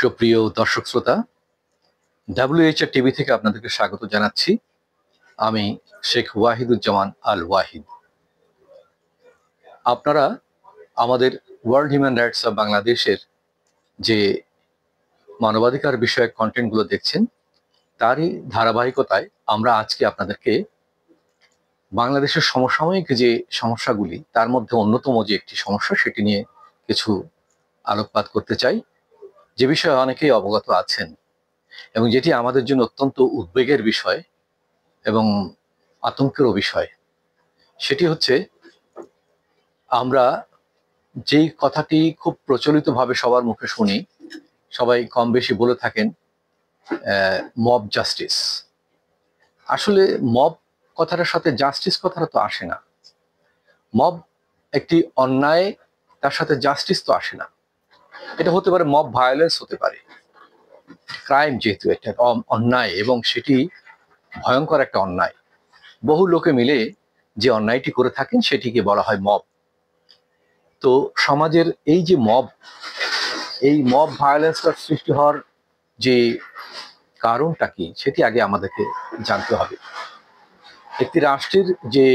সুপ্রিয় দর্শক শ্রোতা, WHR টিভি থেকে আপনাদেরকে স্বাগত জানাচ্ছি। আমি শেখ ওয়াহিদুজ্জামান আল ওয়াহিদ। আপনারা আমাদের ওয়ার্ল্ড হিউম্যান রাইটস অব বাংলাদেশের যে মানবাধিকার বিষয়ক কন্টেন্টগুলো দেখছেন, তারই ধারাবাহিকতায় আমরা আজকে আপনাদেরকে বাংলাদেশের সমসাময়িক যে সমস্যাগুলি, তার মধ্যে অন্যতম যে একটি সমস্যা, সেটি নিয়ে কিছু আলোকপাত করতে চাই, যে বিষয়ে অনেকেই অবগত আছেন এবং যেটি আমাদের জন্য অত্যন্ত উদ্বেগের বিষয় এবং আতঙ্কেরও বিষয়। সেটি হচ্ছে, আমরা যেই কথাটি খুব প্রচলিতভাবে সবার মুখে শুনি, সবাই কম বেশি বলে থাকেন, মব জাস্টিস। আসলে মব কথাটার সাথে জাস্টিস কথাটা তো আসে না। মব একটি অন্যায়, তার সাথে জাস্টিস তো আসে না। এটা হতে পারে মব ভায়োলেন্স, হতে পারে ক্রাইম, যেহেতু এটা অন্যায় এবং সেটি ভয়ঙ্কর একটা অন্যায়। বহু লোকে মিলে যে অন্যায়টি করে থাকেন সেটিকে বলা হয় মব। তো সমাজের এই যে মব, এই মব ভায়োলেন্সটার সৃষ্টি হওয়ার যে কারণটা কি, সেটি আগে আমাদেরকে জানতে হবে। একটি রাষ্ট্রের যে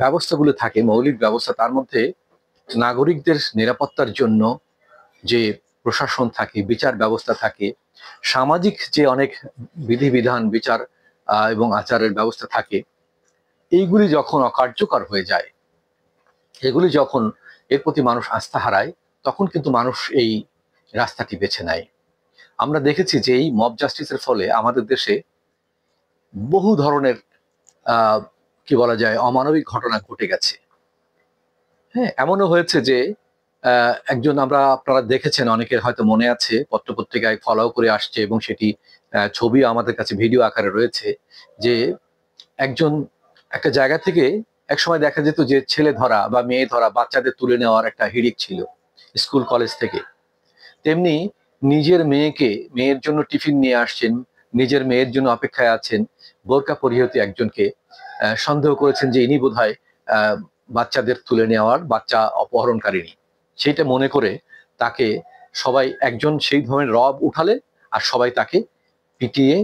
ব্যবস্থাগুলো থাকে, মৌলিক ব্যবস্থা, তার মধ্যে নাগরিকদের নিরাপত্তার জন্য যে প্রশাসন থাকে, বিচার ব্যবস্থা থাকে, সামাজিক যে অনেক বিধিবিধান, বিচার এবং আচারের ব্যবস্থা থাকে, এইগুলি যখন অকার্যকর হয়ে যায়, এগুলি যখন এর প্রতি মানুষ আস্থা হারায়, তখন কিন্তু মানুষ এই রাস্তাটি বেছে নেয়। আমরা দেখেছি যে এই মব জাস্টিসের ফলে আমাদের দেশে বহু ধরনের কি বলা যায়, অমানবিক ঘটনা ঘটে গেছে। হ্যাঁ, এমনও হয়েছে যে একজন, আপনারা দেখেছেন, অনেকের হয়তো মনে আছে, পত্রপত্রিকায় ফলো করে আসছে এবং সেটি ছবি আমাদের কাছে ভিডিও আকারে রয়েছে, যে একজন একটা জায়গা থেকে একসময় দেখা যেত যে ছেলে ধরা বা মেয়ে ধরা, বাচ্চাদের তুলে নেওয়ার একটা হিড়িক ছিল স্কুল কলেজ থেকে। তেমনি নিজের মেয়ের জন্য টিফিন নিয়ে আসছেন, নিজের মেয়ের জন্য অপেক্ষায় আছেন, বোরকা পরিহিত একজনকে সন্দেহ করেছেন যে ইনি বোধহয় বাচ্চাদের তুলে নেওয়ার বাচ্চা অপহরণকারিনী। সেইটা মনে করে তাকে সবাই, একজন সেই ধরনের রব উঠালেন আর সবাই তাকে পিটিয়ে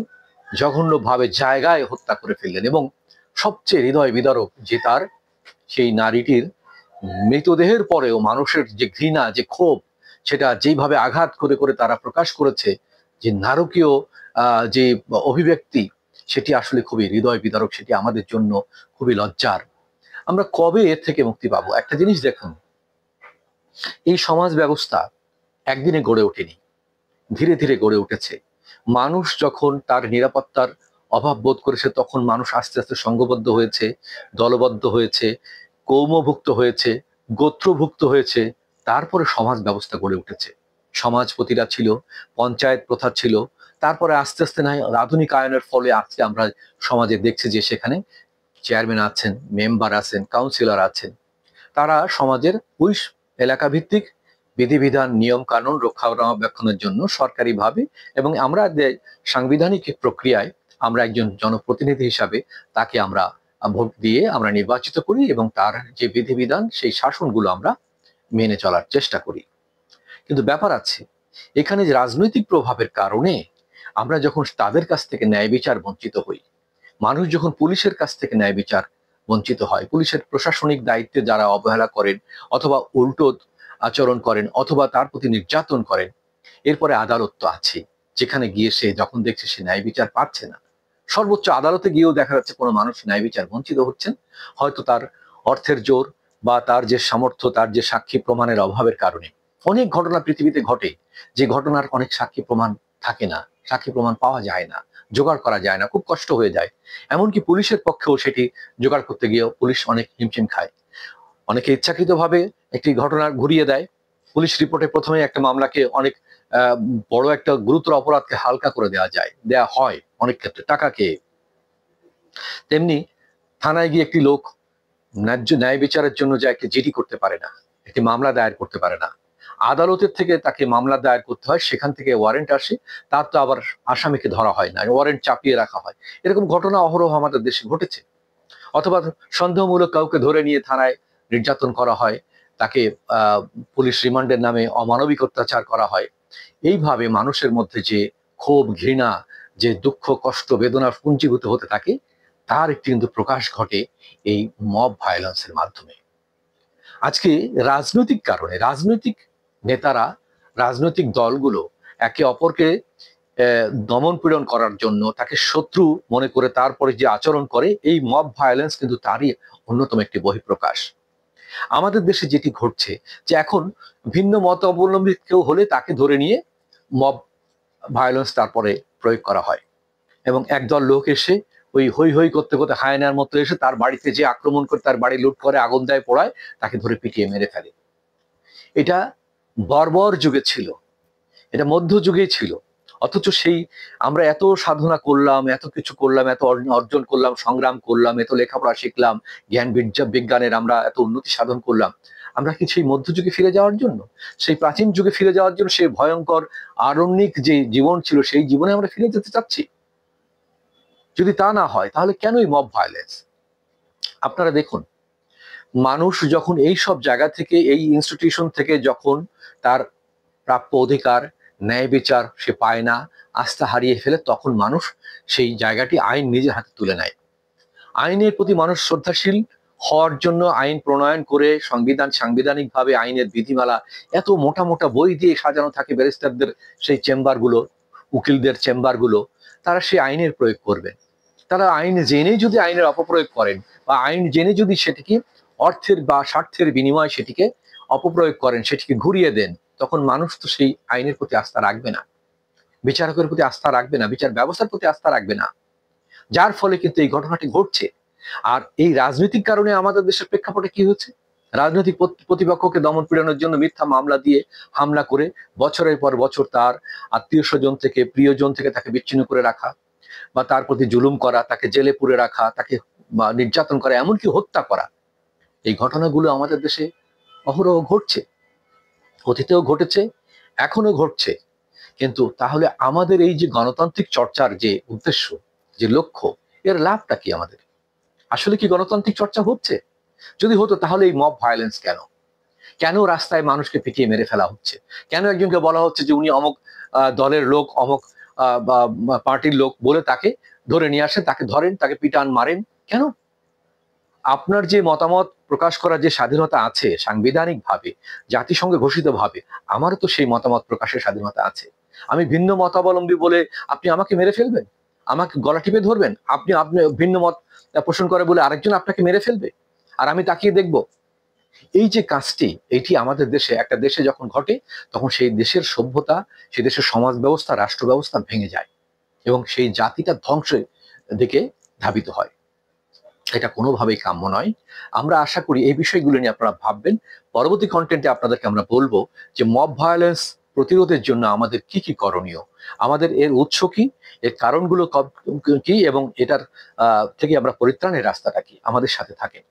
জঘন্যভাবে জায়গায় হত্যা করে ফেললেন। এবং সবচেয়ে হৃদয় বিদারক যে তার সেই নারীটির মৃতদেহের পরেও মানুষের যে ঘৃণা, যে ক্ষোভ, সেটা যেইভাবে আঘাত করে করে তারা প্রকাশ করেছে, যে নারকীয় যে অভিব্যক্তি, সেটি আসলে খুবই হৃদয় বিদারক, সেটি আমাদের জন্য খুবই লজ্জার। আমরা কবে এর থেকে মুক্তি পাবো? একটা জিনিস দেখুন, এই সমাজ ব্যবস্থা একদিনে গড়ে ওঠেনি, ধীরে ধীরে গড়ে উঠেছে। মানুষ যখন তার নিরাপত্তার অভাব বোধ করেছে, তখন মানুষ আস্তে আস্তে সংঘবদ্ধ হয়েছে, দলবদ্ধ হয়েছে, কৌমভুক্ত হয়েছে, গোত্রভুক্ত হয়েছে, তারপরে সমাজ ব্যবস্থা গড়ে উঠেছে। সমাজপতিরা ছিল, পঞ্চায়েত প্রথা ছিল, তারপরে আস্তে আস্তে না আধুনিকায়নের ফলে আজকে আমরা সমাজে দেখছি যে সেখানে চেয়ারম্যান আছেন, মেম্বার আছেন, কাউন্সিলর আছেন। তারা সমাজের ওই এলাকা ভিত্তিক বিধিবিধান, নিয়ম কানুন রক্ষণাবেক্ষণের জন্য সরকারিভাবে, এবং আমরা সাংবিধানিক প্রক্রিয়ায় আমরা একজন জনপ্রতিনিধি হিসাবে তাকে আমরা ভোট দিয়ে আমরা নির্বাচিত করি এবং তার যে বিধিবিধান, সেই শাসনগুলো আমরা মেনে চলার চেষ্টা করি। কিন্তু ব্যাপার আছে, এখানে যে রাজনৈতিক প্রভাবের কারণে আমরা যখন তাদের কাছ থেকে ন্যায় বিচার বঞ্চিত হই, মানুষ যখন পুলিশের কাছ থেকে ন্যায় বিচার বঞ্চিত হয়, পুলিশের প্রশাসনিক দায়িত্বে যারা অবহেলা করেন অথবা উল্টো আচরণ করেন অথবা তার প্রতি নির্যাতন করেন, এরপরে আদালত তো আছে, যেখানে গিয়ে সে যখন দেখছে সে ন্যায় বিচার পাচ্ছে না, সর্বোচ্চ আদালতে গিয়েও দেখা যাচ্ছে কোনো মানুষ ন্যায় বিচার বঞ্চিত হচ্ছেন, হয়তো তার অর্থের জোর বা তার যে সামর্থ্য, তার যে সাক্ষী প্রমাণের অভাবের কারণে। অনেক ঘটনা পৃথিবীতে ঘটে, যে ঘটনার অনেক সাক্ষী প্রমাণ থাকে না, সাক্ষী প্রমাণ পাওয়া যায় না, জোগাড় করা যায় না, খুব কষ্ট হয়ে যায়। এমনকি পুলিশের পক্ষেও সেটি জোগাড় করতে গিয়েও পুলিশ অনেক হিমশিম খায়। অনেকে ইচ্ছাকৃতভাবে একটি ঘটনা ঘুরিয়ে দেয়। পুলিশ রিপোর্টে প্রথমে একটা মামলাকে অনেক বড় একটা গুরুতর অপরাধকে হালকা করে দেওয়া হয় অনেক ক্ষেত্রে টাকা খেয়ে। তেমনি থানায় গিয়ে একটি লোক ন্যায্য ন্যায় বিচারের জন্য যে একটি জিডি করতে পারে না, একটি মামলা দায়ের করতে পারে না, আদালতের থেকে তাকে মামলা দায়ের করতে হয়, সেখান থেকে ওয়ারেন্ট আসে, তার তো আবার আসামিকে ধরা হয় না, ওয়ারেন্ট চাপিয়ে রাখা হয়। এরকম ঘটনা অহরহ আমাদের দেশে ঘটেছে। অথবা সন্দেহমূলক কাউকে ধরে নিয়ে থানায় নির্যাতন করা হয়, তাকে পুলিশ রিমান্ডের নামে অমানবিক অত্যাচার করা হয়। এইভাবে মানুষের মধ্যে যে ক্ষোভ, ঘৃণা, যে দুঃখ, কষ্ট, বেদনা পুঞ্জীভূত হতে থাকে, তার একটি কিন্তু প্রকাশ ঘটে এই মব ভায়োলেন্সের মাধ্যমে। আজকে রাজনৈতিক কারণে রাজনৈতিক নেতারা, রাজনৈতিক দলগুলো একে অপরকে দমন পীড়ন করার জন্য, তাকে শত্রু মনে করে তারপরে যে আচরণ করে, এই মব ভায়োলেন্স কিন্তু তারই অন্যতম একটি বহিঃপ্রকাশ। আমাদের দেশে যেটি ঘটছে যে এখন ভিন্ন মত অবলম্বী কেউ হলে তাকে ধরে নিয়ে মব ভায়োলেন্স তারপরে প্রয়োগ করা হয়, এবং একদল লোক এসে ওই হই হই করতে করতে হায়নার মতো এসে তার বাড়িতে যে আক্রমণ করে, তার বাড়ি লুট করে, আগুন দেয়, পোড়ায়, তাকে ধরে পিটিয়ে মেরে ফেলে। এটা বর্বর যুগে ছিল, এটা মধ্যযুগে ছিল। অথচ সেই আমরা এত সাধনা করলাম, এত কিছু করলাম, এত অর্জন করলাম, সংগ্রাম করলাম, এত লেখাপড়া শিখলাম, জ্ঞান বিজ্ঞানের আমরা এত উন্নতি সাধন করলাম, আমরা কি সেই মধ্যযুগে ফিরে যাওয়ার জন্য, সেই প্রাচীন যুগে ফিরে যাওয়ার জন্য, সেই ভয়ঙ্কর আরণ্যিক যে জীবন ছিল সেই জীবনে আমরা ফিরে যেতে চাচ্ছি? যদি তা না হয় তাহলে কেন এই মব ভায়োলেন্স? আপনারা দেখুন, মানুষ যখন এই সব জায়গা থেকে, এই ইনস্টিটিউশন থেকে যখন তার প্রাপ্য অধিকার, ন্যায় বিচার সে পায় না, আস্থা হারিয়ে ফেলে, তখন মানুষ সেই জায়গাটি আইন নিজের হাতে তুলে নেয়। আইনের প্রতি মানুষ শ্রদ্ধাশীল হওয়ার জন্য আইন প্রণয়ন করে, সাংবিধানিকভাবে আইনের বিধিমালা এত মোটা মোটা বই দিয়ে সাজানো থাকে, ব্যারিস্টারদের সেই চেম্বারগুলো, উকিলদের চেম্বারগুলো, তারা সেই আইনের প্রয়োগ করবেন। তারা আইন জেনে যদি আইনের অপপ্রয়োগ করেন, বা আইন জেনে যদি সেটিকে অর্থের বা স্বার্থের বিনিময়ে সেটিকে অপপ্রয়োগ করেন, সেটিকে ঘুরিয়ে দেন, তখন মানুষ তো সেই আইনের প্রতি আস্থা রাখবে না, বিচারকের প্রতি আস্থা রাখবে না, বিচার ব্যবস্থার প্রতি আস্থা রাখবে না। যার ফলে কিন্তু এই ঘটনাটি ঘটছে। আর এই রাজনৈতিক কারণে আমাদের দেশের প্রেক্ষাপটে কি হচ্ছে? রাজনৈতিক প্রতিপক্ষকে দমন পীড়নের জন্য মিথ্যা মামলা দিয়ে, হামলা করে, বছরের পর বছর তার আত্মীয় স্বজন থেকে, প্রিয়জন থেকে তাকে বিচ্ছিন্ন করে রাখা, বা তার প্রতি জুলুম করা, তাকে জেলে পুরে রাখা, তাকে নির্যাতন করা, এমনকি হত্যা করা, এই ঘটনাগুলো আমাদের দেশে অহরহ ঘটছে। অতীতেও ঘটেছে, এখনো ঘটছে। কিন্তু তাহলে আমাদের এই যে গণতান্ত্রিক চর্চার যে উদ্দেশ্য, যে লক্ষ্য, এর লাভটা কি আমাদের? আসলে কি গণতান্ত্রিক চর্চা হচ্ছে? যদি হতো তাহলে এই মব ভায়োলেন্স কেন? কেন রাস্তায় মানুষকে পিটিয়ে মেরে ফেলা হচ্ছে? কেন একজনকে বলা হচ্ছে যে উনি অমুক দলের লোক, অমুক পার্টির লোক বলে তাকে ধরে নিয়ে আসেন, তাকে ধরেন, তাকে পিটান, মারেন? কেন? আপনার যে মতামত প্রকাশ করার যে স্বাধীনতা আছে সাংবিধানিকভাবে, জাতিসংঘে ঘোষিতভাবে, আমারও তো সেই মতামত প্রকাশের স্বাধীনতা আছে। আমি ভিন্ন মতাবলম্বী বলে আপনি আমাকে মেরে ফেলবেন? আমাকে গলা টিপে ধরবেন? আপনি আপনি ভিন্ন মত পোষণ করে বলে আরেকজন আপনাকে মেরে ফেলবে, আর আমি তাকিয়ে দেখব? এই যে কাজটি, এটি আমাদের দেশে, একটা দেশে যখন ঘটে, তখন সেই দেশের সভ্যতা, সেই দেশের সমাজ ব্যবস্থা, রাষ্ট্র ব্যবস্থা ভেঙে যায়, এবং সেই জাতিটা ধ্বংসের দিকে ধাবিত হয়। এটা কোনোভাবেই কাম্য নয়। আমরা আশা করি এই বিষয়গুলো নিয়ে আপনারা ভাববেন। পরবর্তী কন্টেন্টে আপনাদেরকে আমরা বলবো যে মব ভায়োলেন্স প্রতিরোধের জন্য আমাদের কি কি করণীয়, আমাদের এর উৎস কি, এর কারণগুলো কি, এবং এটার থেকে আমরা পরিত্রাণের রাস্তাটা কি। আমাদের সাথে থাকেন।